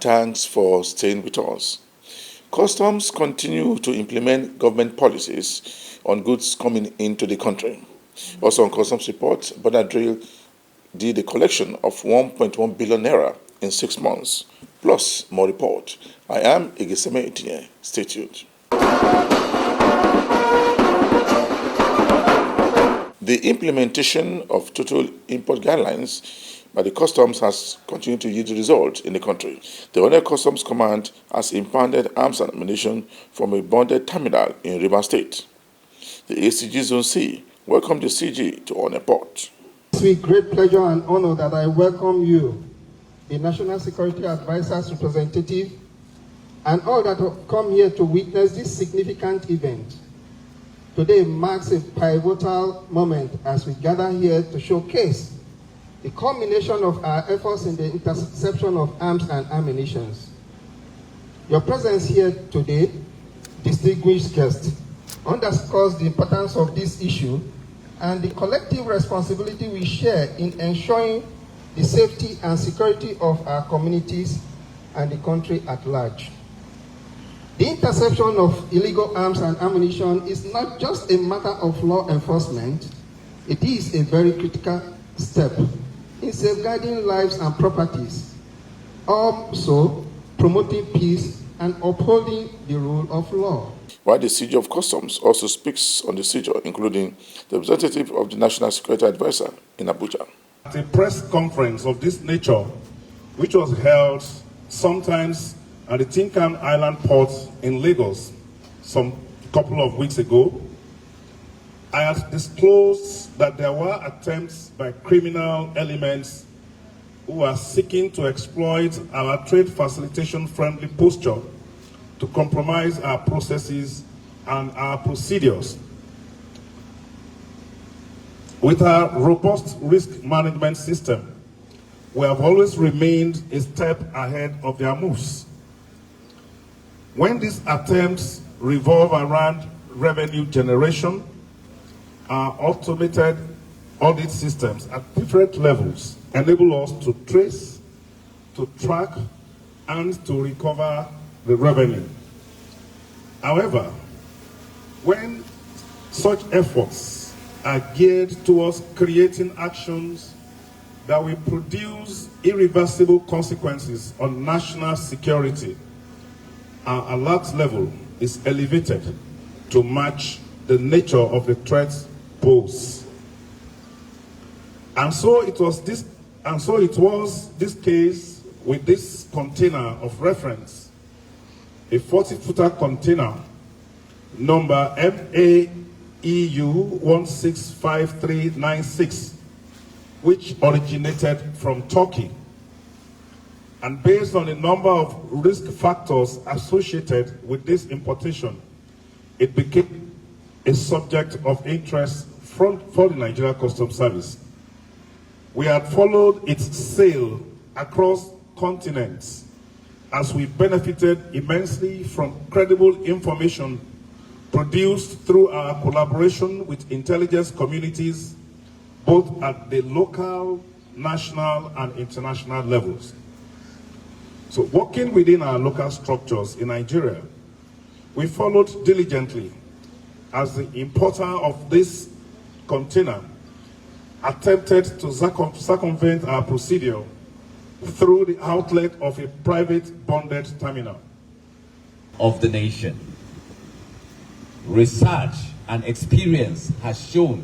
and thanks for staying with us. Customs continue to implement government policies on goods coming into the country. Also on Customs report, Bonadril did a collection of 1.1 billion naira in 6 months. Plus, more report. I am Igiseme Itinye. Stay tuned. The implementation of total import guidelines by the Customs has continued to yield results in the country. The Honor Customs Command has impounded arms and ammunition from a bonded terminal in Rivers State. The ACG Zone C welcomed the CG to Honor Port. It's with great pleasure and honor that I welcome you, the National Security Advisor's representative, and all that have come here to witness this significant event. Today marks a pivotal moment as we gather here to showcase the culmination of our efforts in the interception of arms and ammunition. Your presence here today, distinguished guests, underscores the importance of this issue and the collective responsibility we share in ensuring the safety and security of our communities and the country at large. The interception of illegal arms and ammunition is not just a matter of law enforcement, it is a very critical step in safeguarding lives and properties, also promoting peace and upholding the rule of law. While the CG of Customs also speaks on the seizure, including the representative of the National Security Advisor in Abuja. At a press conference of this nature, which was held sometimes at the Tinkan Island port in Lagos some couple of weeks ago, I had disclosed that there were attempts by criminal elements who are seeking to exploit our trade facilitation friendly posture to compromise our processes and our procedures. With our robust risk management system, we have always remained a step ahead of their moves. When these attempts revolve around revenue generation, our automated audit systems at different levels enable us to trace, to track, and to recover the revenue. However, when such efforts are geared towards creating actions that will produce irreversible consequences on national security, our alert level is elevated to match the nature of the threats posed. And so it was this case with this container of reference, a 40-footer container number MAEU 165396, which originated from Turkey. And based on a number of risk factors associated with this importation, it became a subject of interest for the Nigeria Customs Service. We had followed its sale across continents as we benefited immensely from credible information produced through our collaboration with intelligence communities, both at the local, national, and international levels. So working within our local structures in Nigeria, we followed diligently as the importer of this container attempted to circumvent our procedure through the outlet of a private bonded terminal. Of the nation. Research and experience has shown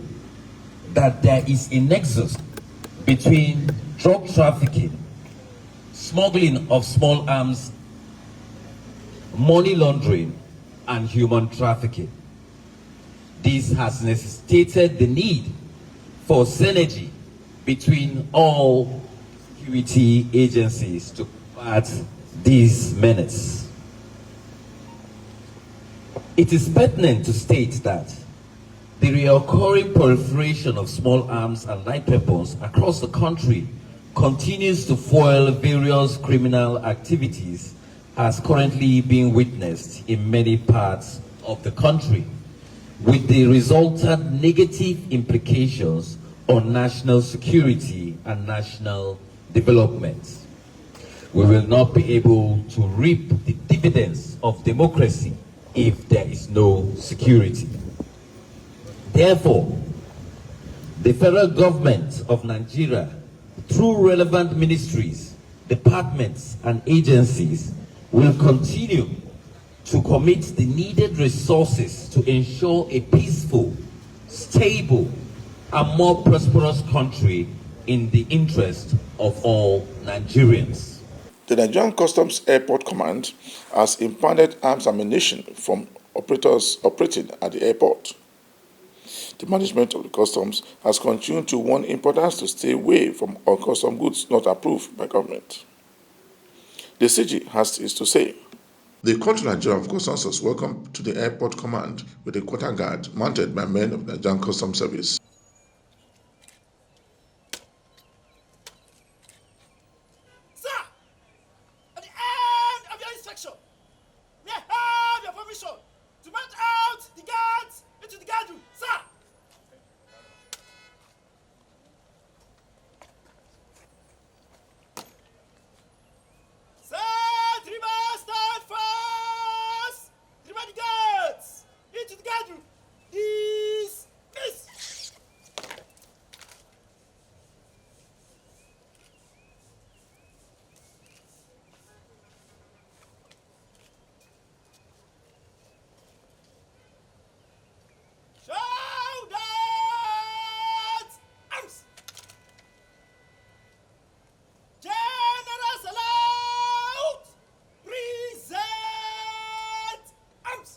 that there is a nexus between drug trafficking, smuggling of small arms, money laundering, and human trafficking. This has necessitated the need for synergy between all security agencies to combat these menaces. It is pertinent to state that the recurring proliferation of small arms and light weapons across the country continues to foil various criminal activities as currently being witnessed in many parts of the country, with the resultant negative implications on national security and national development. we will not be able to reap the dividends of democracy if there is no security. Therefore, the federal government of Nigeria, through relevant ministries, departments, and agencies, will continue to commit the needed resources to ensure a peaceful, stable, and more prosperous country in the interest of all Nigerians. The Nigerian Customs Airport Command has impounded arms and ammunition from operators operating at the airport. The management of the customs has continued to warn importers to stay away from all custom goods not approved by government. The CG has this to say. The Controller General of Customs was welcomed to the airport command with a quarter guard mounted by men of the Nigerian Customs Service. Sir, at the end of your inspection, may I have your permission to mount out the guards into the guard room, sir? Sir, Dreamer, stand fast! Dreamer, the guards into the guard room. Dismiss! Shoulders! Arms! General salute! Present! Arms!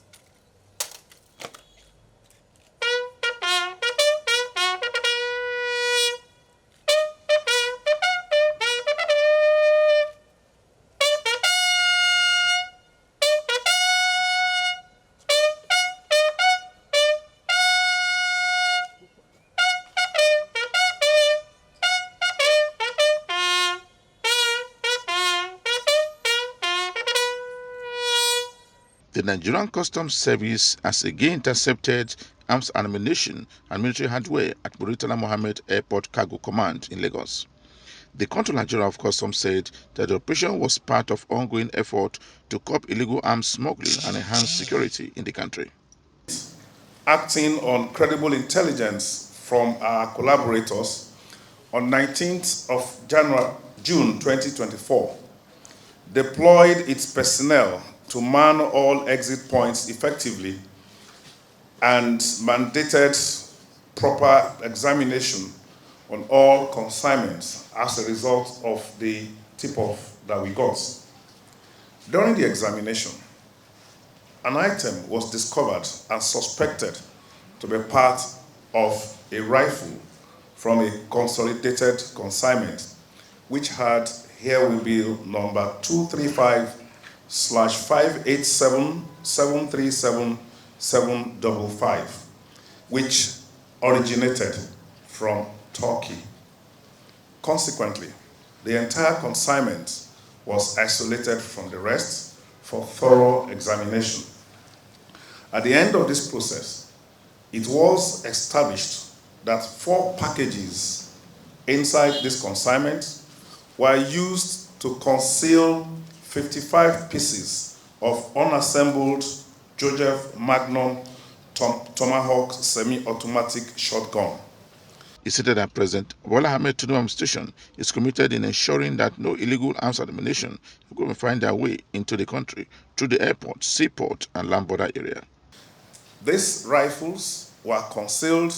The Nigerian Customs Service has again intercepted arms and ammunition and military hardware at Muritala Mohammed Airport Cargo Command in Lagos. The Controller General of Customs said that the operation was part of ongoing effort to curb illegal arms smuggling and enhance security in the country. Acting on credible intelligence from our collaborators, on 19th of June 2024, deployed its personnel to man all exit points effectively and mandated proper examination on all consignments as a result of the tip-off that we got. During the examination, an item was discovered and suspected to be part of a rifle from a consolidated consignment, which had herewith bill number 235/587-737-755, which originated from Turkey. Consequently, the entire consignment was isolated from the rest for thorough examination. At the end of this process, it was established that 4 packages inside this consignment were used to conceal 55 pieces of unassembled Joseph Magnum Tomahawk semi-automatic shotgun. He stated that President Bola Ahmed Tinubu administration is committed in ensuring that no illegal arms and ammunition will find their way into the country through the airport, seaport, and land border area. These rifles were concealed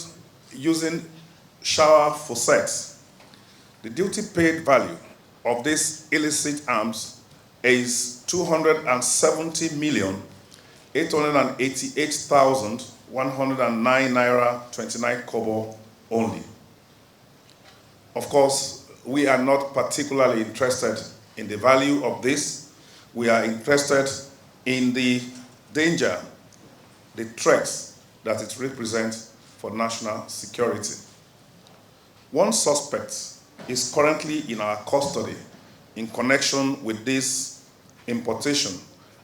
using shower faucets. The duty paid value of these illicit arms is 270,888,109 naira 29 kobo only. Of course, we are not particularly interested in the value of this. We are interested in the danger, the threats that it represents for national security. One suspect is currently in our custody in connection with this importation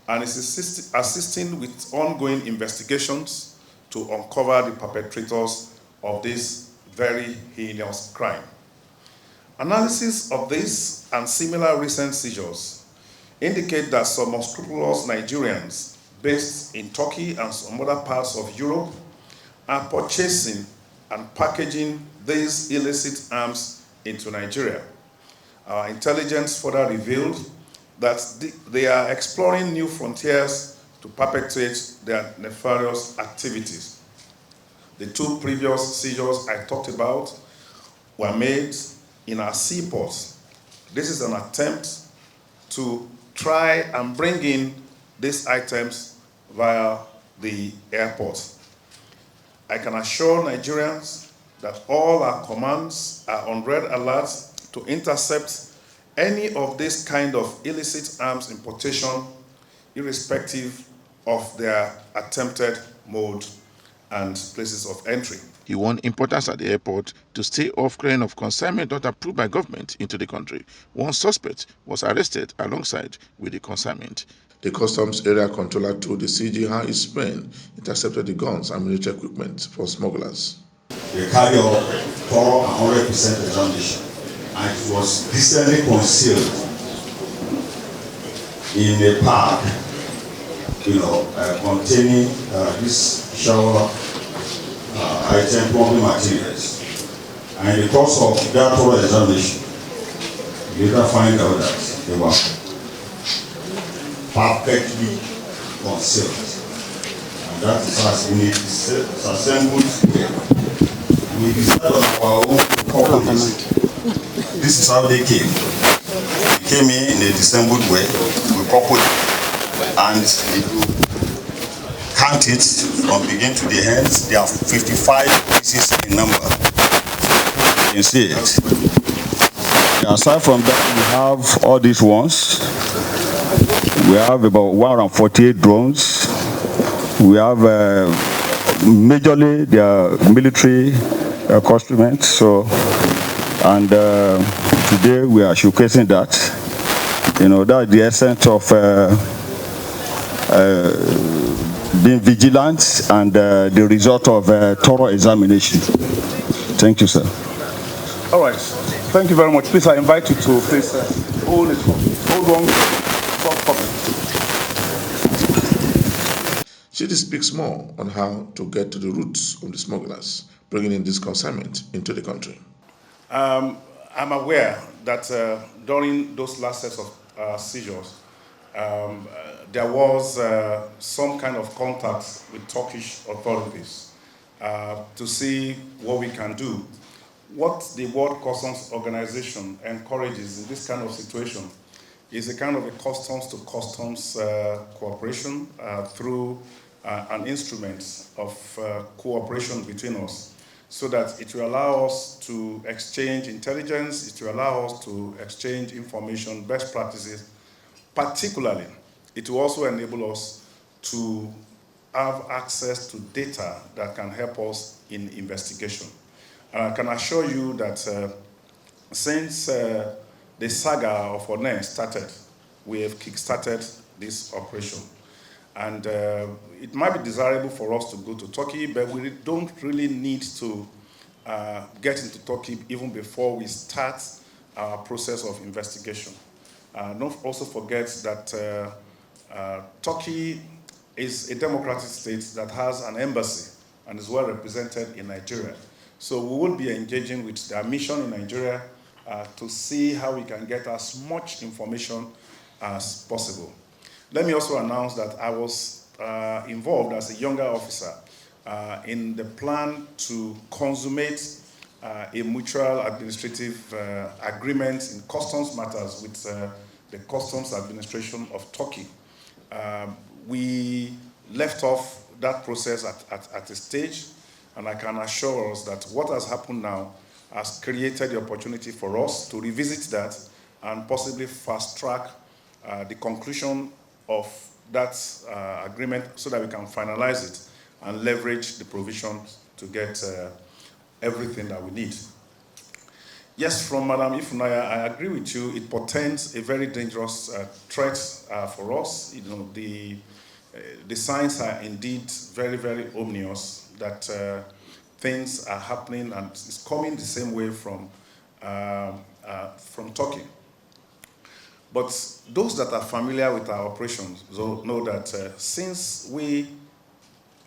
and is assisting with ongoing investigations to uncover the perpetrators of this very heinous crime. Analysis of this and similar recent seizures indicate that some unscrupulous Nigerians based in Turkey and some other parts of Europe are purchasing and packaging these illicit arms into Nigeria. Our intelligence further revealed that they are exploring new frontiers to perpetuate their nefarious activities. The two previous seizures I talked about were made in our seaports. This is an attempt to try and bring in these items via the airport. I can assure Nigerians that all our commands are on red alert to intercept any of this kind of illicit arms importation, irrespective of their attempted mode and places of entry. He warned importers at the airport to stay off carrying of consignment not approved by government into the country. One suspect was arrested alongside with the consignment. The customs area controller told the CG how his men intercepted the guns and military equipment for smugglers. They carry out thorough and 100% examination, and it was decently concealed in a park, containing this shower item, plumbing materials. And in the course of that thorough examination, you later find out that they were perfectly concealed. And that is as in it assembled here. We decided on our own purpose. This is how they came. They came in a dissembled way. We coupled it, and if you count it from begin to the ends, there are 55 pieces in number. You can see it. Aside from that, we have all these ones. We have about 148 drones. We have majorly their military instruments. So, and today we are showcasing that. That's the essence of being vigilant and the result of thorough examination. Thank you, sir. All right. Thank you very much. Please, I invite you to please hold it. Hold on. Chidi speaks more on how to get to the roots of the smugglers bringing in this consignment into the country. I'm aware that during those last sets of seizures, there was some kind of contact with Turkish authorities to see what we can do. What the World Customs Organization encourages in this kind of situation is a kind of a customs-to-customs cooperation through an instrument of cooperation between us, so that it will allow us to exchange intelligence, it will allow us to exchange information, best practices. Particularly, it will also enable us to have access to data that can help us in investigation. And I can assure you that since the saga of Onne started, we have kick-started this operation. And it might be desirable for us to go to Turkey, but we don't really need to get into Turkey even before we start our process of investigation. Don't also forget that Turkey is a democratic state that has an embassy and is well represented in Nigeria. So we will be engaging with their mission in Nigeria to see how we can get as much information as possible. Let me also announce that I was involved as a younger officer in the plan to consummate a mutual administrative agreement in customs matters with the Customs Administration of Turkey. We left off that process at a stage, and I can assure us that what has happened now has created the opportunity for us to revisit that and possibly fast-track the conclusion of that agreement so that we can finalize it and leverage the provisions to get everything that we need. Yes, from Madam Ifunanya, I agree with you. It portends a very dangerous threat for us. The signs are indeed very, very ominous that things are happening, and it's coming the same way from from Turkey. But those that are familiar with our operations know that since we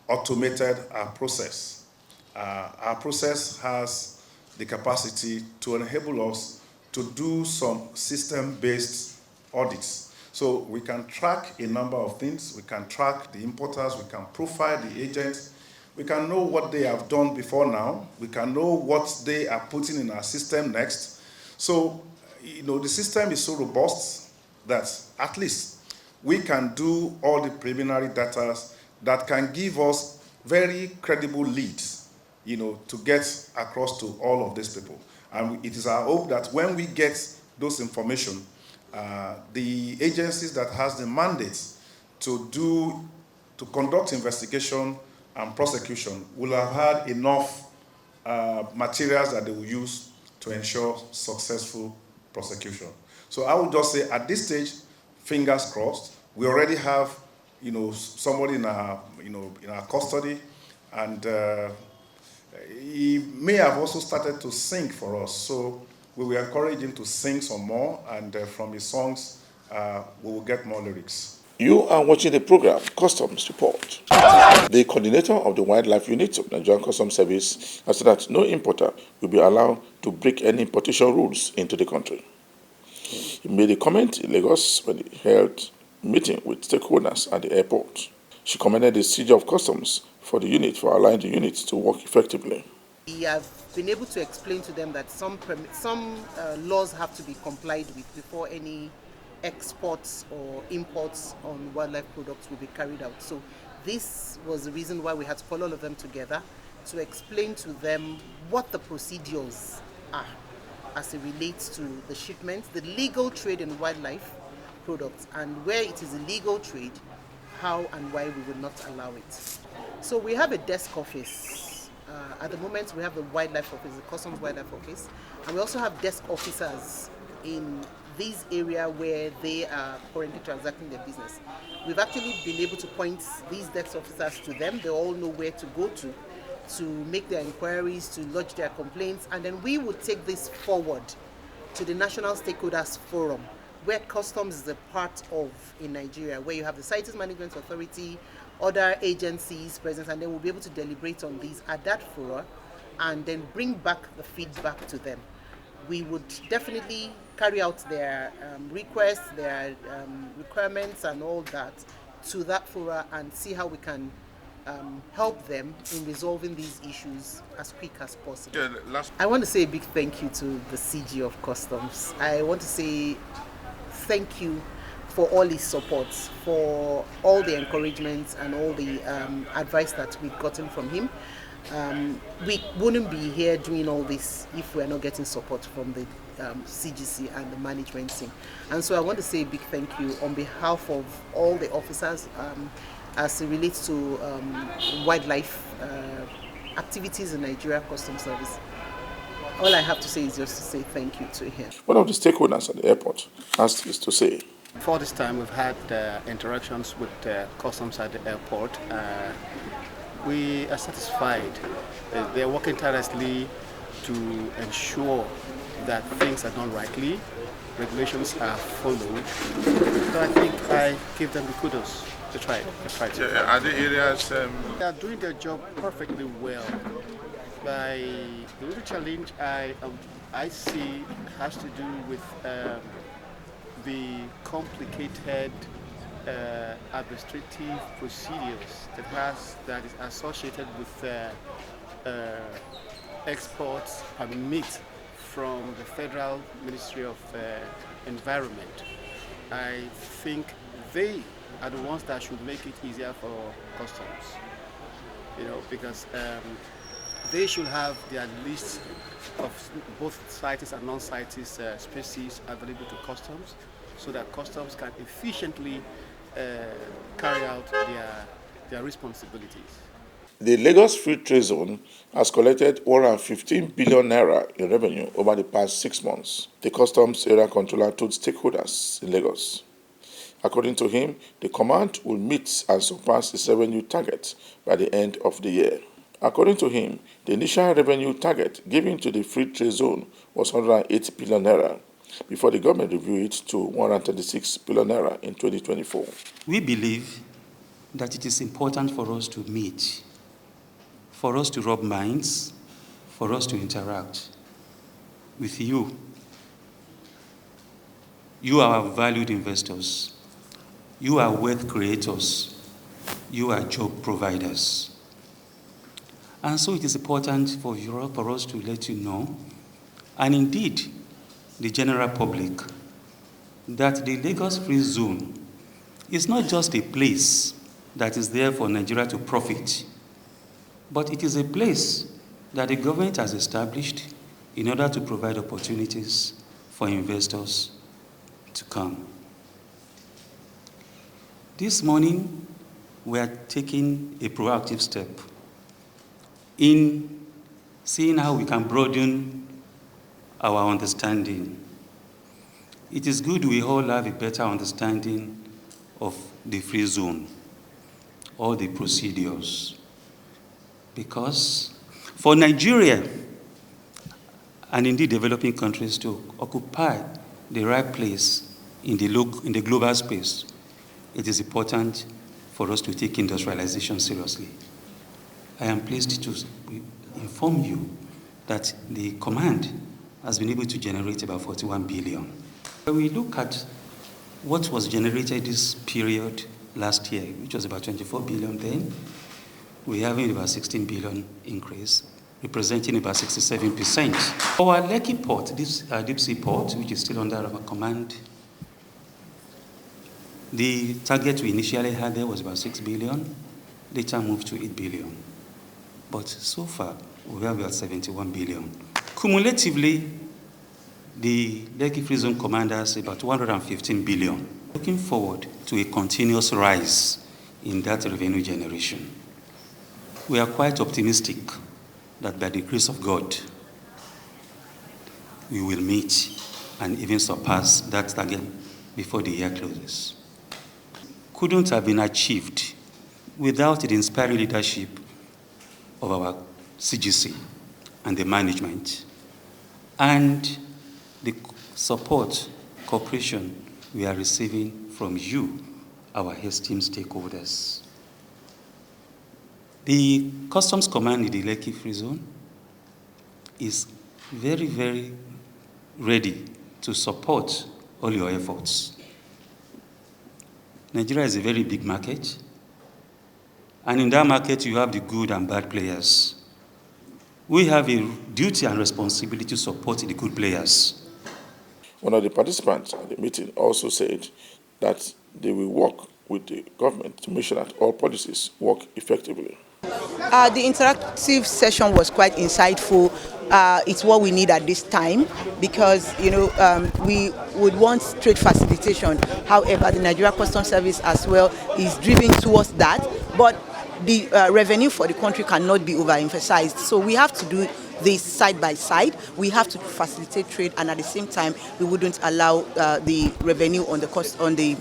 automated our process has the capacity to enable us to do some system-based audits. So we can track a number of things. We can track the importers, we can profile the agents, we can know what they have done before now, we can know what they are putting in our system next. So, the system is so robust that at least we can do all the preliminary data that can give us very credible leads, to get across to all of these people. And it is our hope that when we get those information, the agencies that has the mandate to conduct investigation and prosecution will have had enough materials that they will use to ensure successful prosecution. So I would just say at this stage, fingers crossed, we already have, somebody in our custody, and he may have also started to sing for us. So we will encourage him to sing some more, and from his songs, we will get more lyrics. You are watching the program Customs Report. The coordinator of the Wildlife Unit of Nigerian Customs Service has said that no importer will be allowed to break any importation rules into the country. He made a comment in Lagos when he held a meeting with stakeholders at the airport. She commended the CG of Customs for the unit for allowing the unit to work effectively. We have been able to explain to them that some laws have to be complied with before any exports or imports on wildlife products will be carried out. So this was the reason why we had to call all of them together to explain to them what the procedures are as it relates to the shipment, the legal trade in wildlife products, and where it is illegal trade, how and why we would not allow it. So we have a desk office. At the moment we have the wildlife office, the Customs Wildlife Office, and we also have desk officers in this area where they are currently transacting their business. We've actually been able to point these desk officers to them. They all know where to go to make their inquiries, to lodge their complaints, and then we would take this forward to the National Stakeholders Forum, where customs is a part of in Nigeria, where you have the CITES Management Authority, other agencies present, and then we'll be able to deliberate on these at that forum and then bring back the feedback to them. We would definitely carry out their requests, their requirements and all that to that forum and see how we can help them in resolving these issues as quick as possible. I want to say a big thank you to the CG of Customs. I want to say thank you for all his support, for all the encouragement and all the advice that we've gotten from him. We wouldn't be here doing all this if we're not getting support from the CGC and the management team. And so I want to say a big thank you on behalf of all the officers as it relates to wildlife activities in Nigeria Customs Service. All I have to say is just to say thank you to him. One of the stakeholders at the airport has this to say. For this time, we've had interactions with customs at the airport. We are satisfied. They're working tirelessly to ensure that things are done rightly, regulations are followed. So I think I give them the kudos. They tried. Are the areas? They are doing their job perfectly well. The little challenge I see has to do with the complicated administrative procedures that is associated with exports permit from the Federal Ministry of Environment. I think they are the ones that should make it easier for customs, because they should have their list of both CITES and non-CITES species available to customs, so that customs can efficiently carry out their responsibilities. The Lagos Free Trade Zone has collected 115 billion naira in revenue over the past 6 months, the customs area controller told stakeholders in Lagos. According to him, the command will meet and surpass its revenue target by the end of the year. According to him, the initial revenue target given to the free trade zone was 108 billion naira, before the government reviewed it to 136 billion naira in 2024. We believe that it is important for us to meet, for us to rub minds, for us to interact with you. You are valued investors. You are wealth creators. You are job providers. And so it is important for us to let you know, and indeed the general public, that the Lagos Free Zone is not just a place that is there for Nigeria to profit, but it is a place that the government has established in order to provide opportunities for investors to come. This morning, we are taking a proactive step in seeing how we can broaden our understanding. It is good we all have a better understanding of the free zone, all the procedures, because for Nigeria and indeed developing countries to occupy the right place in the global space, it is important for us to take industrialization seriously. I am pleased to inform you that the command has been able to generate about 41 billion. When we look at what was generated this period last year, which was about 24 billion then, we're having about 16 billion increase, representing about 67%. Our Lekki port, this deep sea port, which is still under our command, the target we initially had there was about 6 billion, later moved to 8 billion. But so far, we have about 71 billion. Cumulatively, the Lekki Free Zone commanders about 115 billion. Looking forward to a continuous rise in that revenue generation. We are quite optimistic that by the grace of God, we will meet and even surpass that target before the year closes. Couldn't have been achieved without the inspiring leadership of our CGC and the management, and the support, cooperation we are receiving from you, our esteemed stakeholders. The Customs Command in the Lekki Free Zone is very, very ready to support all your efforts. Nigeria is a very big market, and in that market you have the good and bad players. We have a duty and responsibility to support the good players. One of the participants at the meeting also said that they will work with the government to make sure that all policies work effectively. The interactive session was quite insightful. It's what we need at this time because, we would want trade facilitation. However, the Nigeria Customs Service as well is driven towards that. But the revenue for the country cannot be overemphasized. So we have to do this side by side. We have to facilitate trade, and at the same time, we wouldn't allow the revenue on the cost on the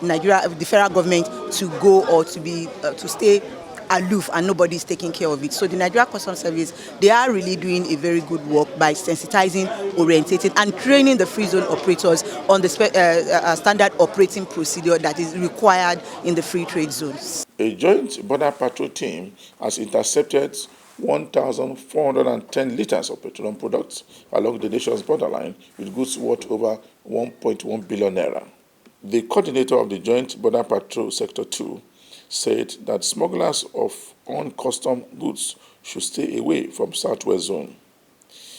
Nigeria, the federal government, to go or to be to stay aloof, and nobody is taking care of it. So the Nigeria Customs Service, they are really doing a very good work by sensitizing, orientating, and training the free zone operators on the standard operating procedure that is required in the free trade zones. A joint border patrol team has intercepted 1,410 liters of petroleum products along the nation's borderline with goods worth over 1.1 billion naira. The coordinator of the Joint Border Patrol Sector 2 said that smugglers of uncustomed goods should stay away from Southwest Zone.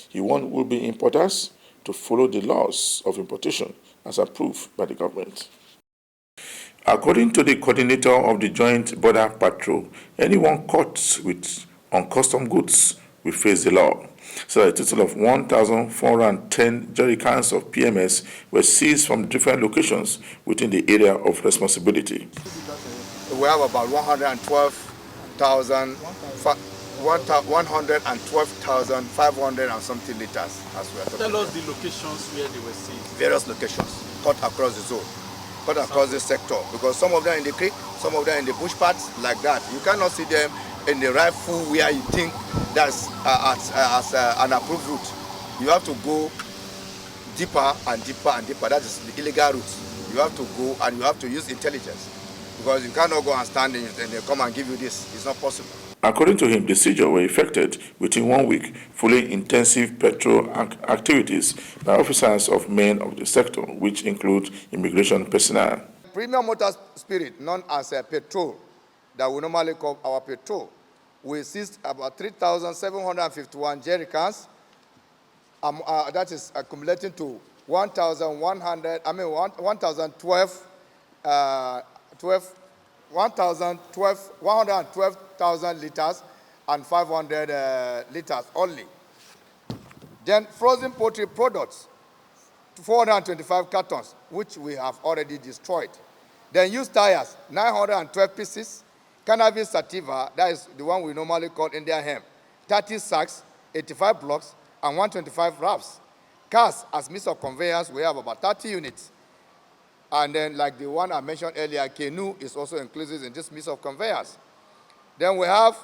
He warned would-be importers to follow the laws of importation as approved by the government. According to the coordinator of the Joint Border Patrol, anyone caught with uncustomed goods will face the law. So a total of 1,410 jerry cans of PMS were seized from different locations within the area of responsibility. We have about 112,500 and something liters as well. Tell us the locations where they were seized. Various locations, cut across the zone, cut across the sector, because some of them in the creek, some of them in the bush parts, like that. You cannot see them in the rightful where you think that's as an approved route. You have to go deeper and deeper and deeper. That is the illegal route. You have to go and you have to use intelligence, because you cannot go and stand in and they come and give you this. It's not possible. According to him, the seizure were effected within 1 week following intensive patrol activities by officers of men of the sector, which include immigration personnel. Premium Motor Spirit, known as a petrol, that we normally call our petrol, we seized about 3,751 jerry cans. That is accumulating to 112,000 liters and 500 liters only. Then frozen poultry products, 425 cartons, which we have already destroyed. Then used tires, 912 pieces. Cannabis sativa, that is the one we normally call Indian hemp, 30 sacks, 85 blocks, and 125 wraps. Cars, as means of conveyance, we have about 30 units. And then, like the one I mentioned earlier, canoe is also included in this means of conveyance. Then we have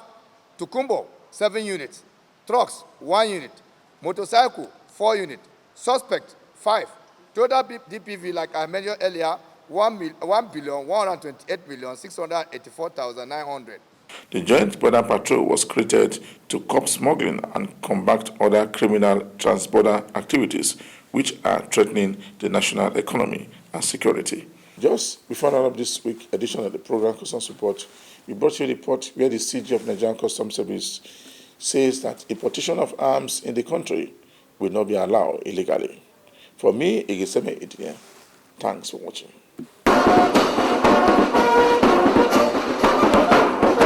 Tukumbo, 7 units. Trucks, 1 unit. Motorcycle, 4 units. Suspect, 5. Total DPV, like I mentioned earlier, 1,128,684,900. The Joint Border Patrol was created to curb smuggling and combat other criminal trans-border activities which are threatening the national economy and security. Just before the end of this week's edition of the program Customs Report, we brought you a report where the CG of Nigerian Customs Service says that importation of arms in the country will not be allowed illegally. For me, Igiseme Idie, thanks for watching.